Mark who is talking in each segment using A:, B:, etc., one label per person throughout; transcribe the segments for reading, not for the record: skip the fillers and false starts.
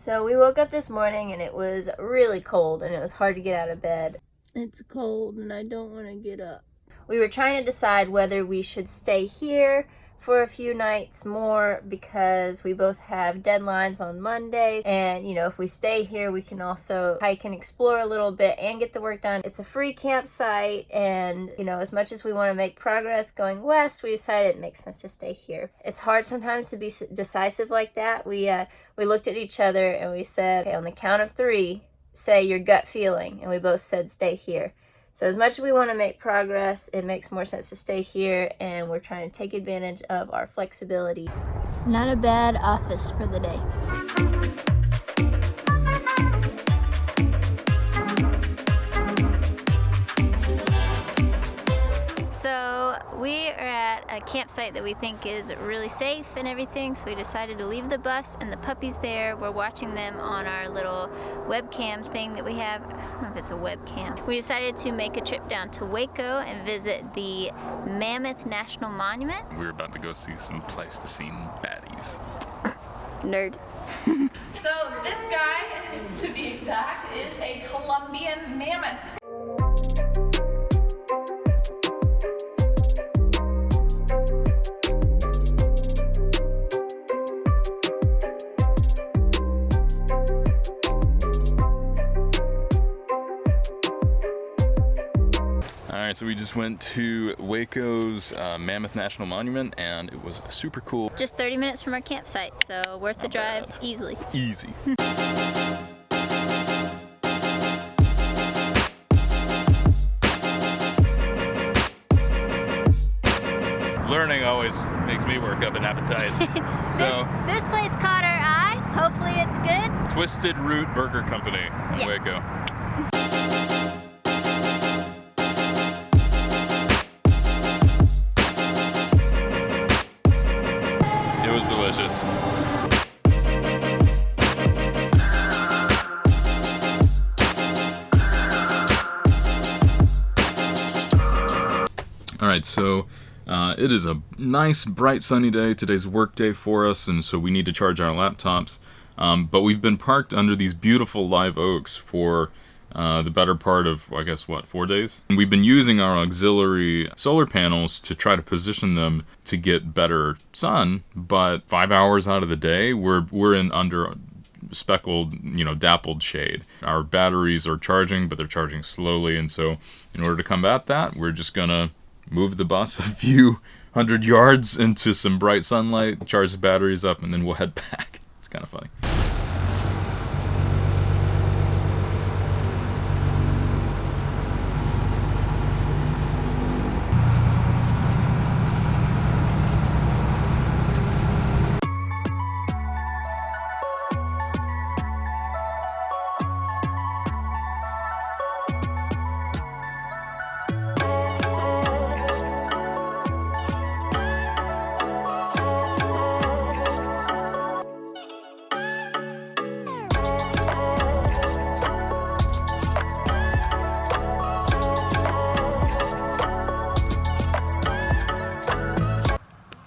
A: So we woke up this morning and it was really cold and it was hard to get out of bed.
B: It's cold and I don't want to get up.
A: We were trying to decide whether we should stay here for a few nights more because we both have deadlines on Monday, and if we stay here we can also hike and explore a little bit and get the work done. It's a free campsite, and as much as we want to make progress going west, we decided it makes sense to stay here. It's hard sometimes to be decisive like that. We looked at each other and we said, okay, on the count of 3, say your gut feeling, and we both said stay here. So as much as we want to make progress, it makes more sense to stay here, and we're trying to take advantage of our flexibility.
B: Not a bad office for the day. So we are at a campsite that we think is really safe and everything, so we decided to leave the bus and the puppies there. We're watching them on our little webcam thing that we have. I don't know if it's a webcam. We decided to make a trip down to Waco and visit the Mammoth National Monument.
C: We're about to go see some Pleistocene baddies.
B: Nerd.
D: So this guy, to be exact, is a Colombian mammoth.
C: Alright, so we just went to Waco's Mammoth National Monument, and it was super cool.
B: Just 30 minutes from our campsite, so worth the drive easily.
C: Easy. Learning always makes me work up an appetite. So
B: this place caught our eye. Hopefully it's good.
C: Twisted Root Burger Company in Waco. It was delicious. All right, so it is a nice, bright, sunny day. Today's work day for us, and so we need to charge our laptops. But we've been parked under these beautiful live oaks for the better part of, I guess, 4 days? And we've been using our auxiliary solar panels to try to position them to get better sun, but 5 hours out of the day, we're in under speckled, dappled shade. Our batteries are charging, but they're charging slowly, and so in order to combat that, we're just gonna move the bus a few hundred yards into some bright sunlight, charge the batteries up, and then we'll head back. It's kind of funny.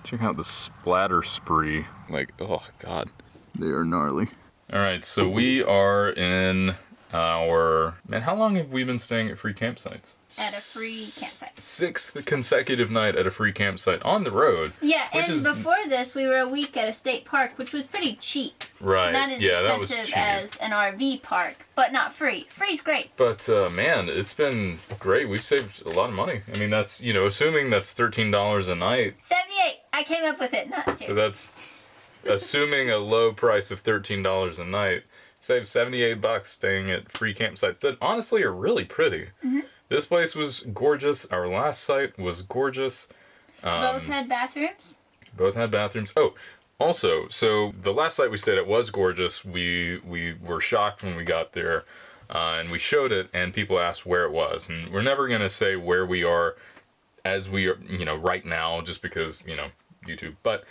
C: Check out the splatter spree. Oh god. They are gnarly. Alright, so we are in our... Man, how long have we been staying at free campsites?
B: At a free campsite.
C: 6th consecutive night at a free campsite on the road.
B: Yeah, and before this, we were a week at a state park, which was pretty cheap.
C: Right.
B: Not as expensive as an RV park, but not free. Free's great.
C: But, man, it's been great. We've saved a lot of money. I mean, that's, assuming that's $13 a night.
B: 78. I came up with it, not 2.
C: So that's assuming a low price of $13 a night. Save $78 staying at free campsites that honestly are really pretty. Mm-hmm. This place was gorgeous. Our last site was gorgeous.
B: Both had bathrooms?
C: Both had bathrooms. Oh, also, so the last site we stayed at was gorgeous. We were shocked when we got there, and we showed it, and people asked where it was. And we're never going to say where we are as we are, right now, just because, YouTube. But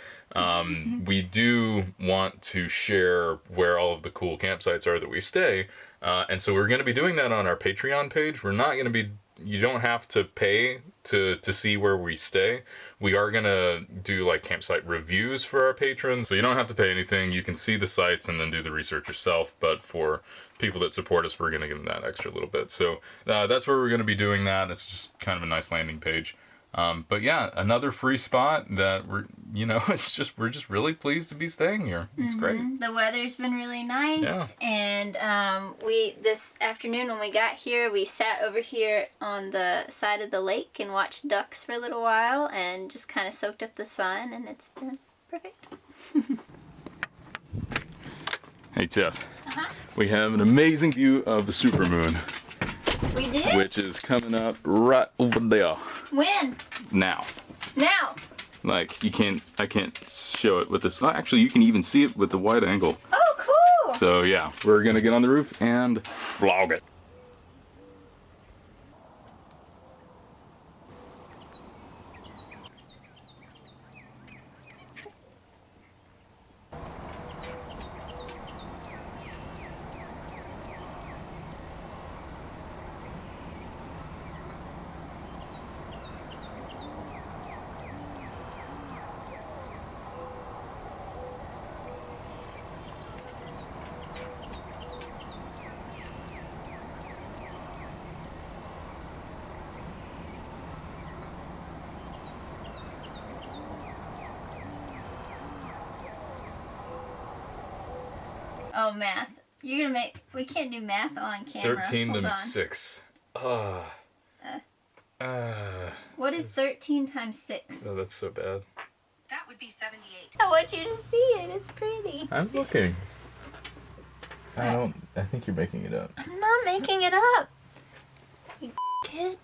C: we do want to share where all of the cool campsites are that we stay. And so we're going to be doing that on our Patreon page. We're not going to be, you don't have to pay to see where we stay. We are gonna do like campsite reviews for our patrons, so you don't have to pay anything. You can see the sites and then do the research yourself. But for people that support us, we're gonna give them that extra little bit. So that's where we're gonna be doing that. It's just kind of a nice landing page. But yeah, another free spot that we're just really pleased to be staying here. It's great.
B: The weather's been really nice, and we this afternoon when we got here, we sat over here on the side of the lake and watched ducks for a little while, and just kind of soaked up the sun, and it's been perfect.
C: Hey Tiff, we have an amazing view of the supermoon,
B: We did?
C: which is coming up right over there.
B: When?
C: Now. Like I can't show it with this. Oh, actually, you can even see it with the wide angle.
B: Oh, cool!
C: So yeah, we're gonna get on the roof and vlog it.
B: Oh, math. You're gonna make... We can't do math on camera.
C: 13
B: Hold
C: to
B: on.
C: 6.
B: What is 13 times 6?
C: Oh, that's so bad.
E: That would be 78.
B: I want you to see it. It's pretty.
C: I'm looking. I think you're making it up.
B: I'm not making it up. You kid.